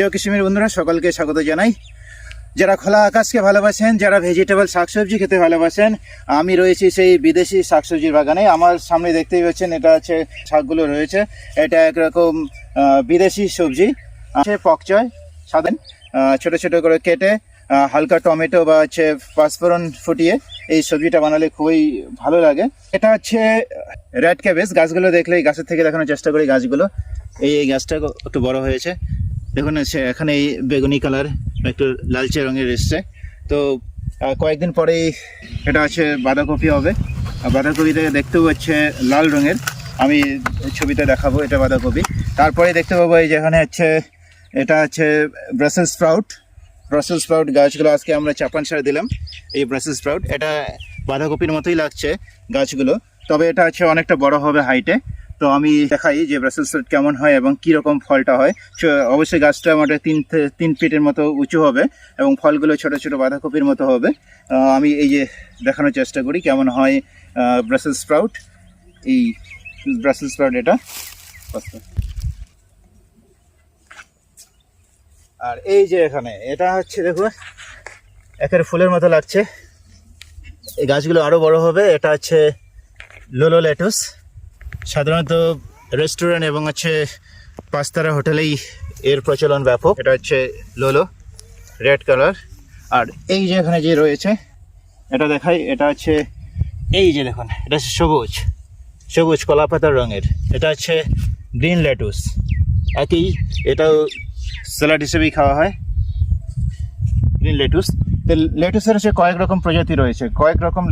প্রিয় কৃষিমির বন্ধুরা সকলকে স্বাগত জানাই। যারা খোলা আকাশকে ভালোবাসেন, যারা ভেজিটেবল শাকসবজি খেতে ভালোবাসেন, আমি রয়েছি সেই বিদেশি শাকসবজির বাগানে। আমার সামনে দেখতেই পাচ্ছেন এটা আছে শাকগুলো রয়েছে। এটা একরকম বিদেশি সবজি আছে, পকচয় সাধারণ ছোট ছোট করে কেটে হালকা টমেটো বা হচ্ছে পাঁচফোড়ন ফুটিয়ে এই সবজিটা বানালে খুবই ভালো লাগে। এটা হচ্ছে রেড ক্যাবেজ। গাছগুলো দেখলে এই গাছের থেকে দেখানোর চেষ্টা করি। গাছগুলো এই গাছটা একটু বড় হয়েছে, দেখুন এখানে এই বেগুনি কালার একটু লালচে রঙের এসছে। তো কয়েকদিন পরেই এটা আছে বাঁধাকপি হবে। আর বাঁধাকপিতে দেখতেও হচ্ছে লাল রঙের, আমি ছবিতে দেখাবো এটা বাঁধাকপি। তারপরে দেখতে পাবো এই যেখানে হচ্ছে এটা হচ্ছে ব্রাসেলস স্প্রাউট গাছগুলো আজকে আমরা চাপান সার দিলাম। এই ব্রাসেলস স্প্রাউট এটা বাঁধাকপির মতোই লাগছে গাছগুলো, তবে এটা হচ্ছে অনেকটা বড় হবে হাইটে। তো আমি দেখাই যে ব্রাসেলস স্প্রাউট কেমন হয় এবং কীরকম ফলটা হয়। অবশ্যই গাছটা আমাদের 3 ফিটের মতো উঁচু হবে এবং ফলগুলো ছোট ছোট বাঁধাকপির মতো হবে। আমি এই যে দেখানোর চেষ্টা করি কেমন হয় ব্রাসেলস স্প্রাউট। এই ব্রাসেলস স্প্রাউট এটা, আর এই যে এখানে এটা হচ্ছে দেখো একের ফুলের মতো লাগছে। এই গাছগুলো আরও বড় হবে। এটা হচ্ছে লোলো লেটুস, সাধারণত রেস্টুরেন্ট এবং হচ্ছে পাঁচতারা হোটেলেই এর প্রচলন ব্যাপক। এটা হচ্ছে লোলো, রেড কালার। আর এই যে এখানে যে রয়েছে এটা দেখাই, এটা হচ্ছে এই যে দেখুন এটা সবুজ কলা পাতার রঙের। এটা হচ্ছে গ্রিন লেটুস, একই, এটাও স্যালাড হিসেবেই খাওয়া হয় গ্রিন লেটুস। তো লেটুসের হচ্ছে কয়েক রকম প্রজাতি রয়েছে, কয়েক রকম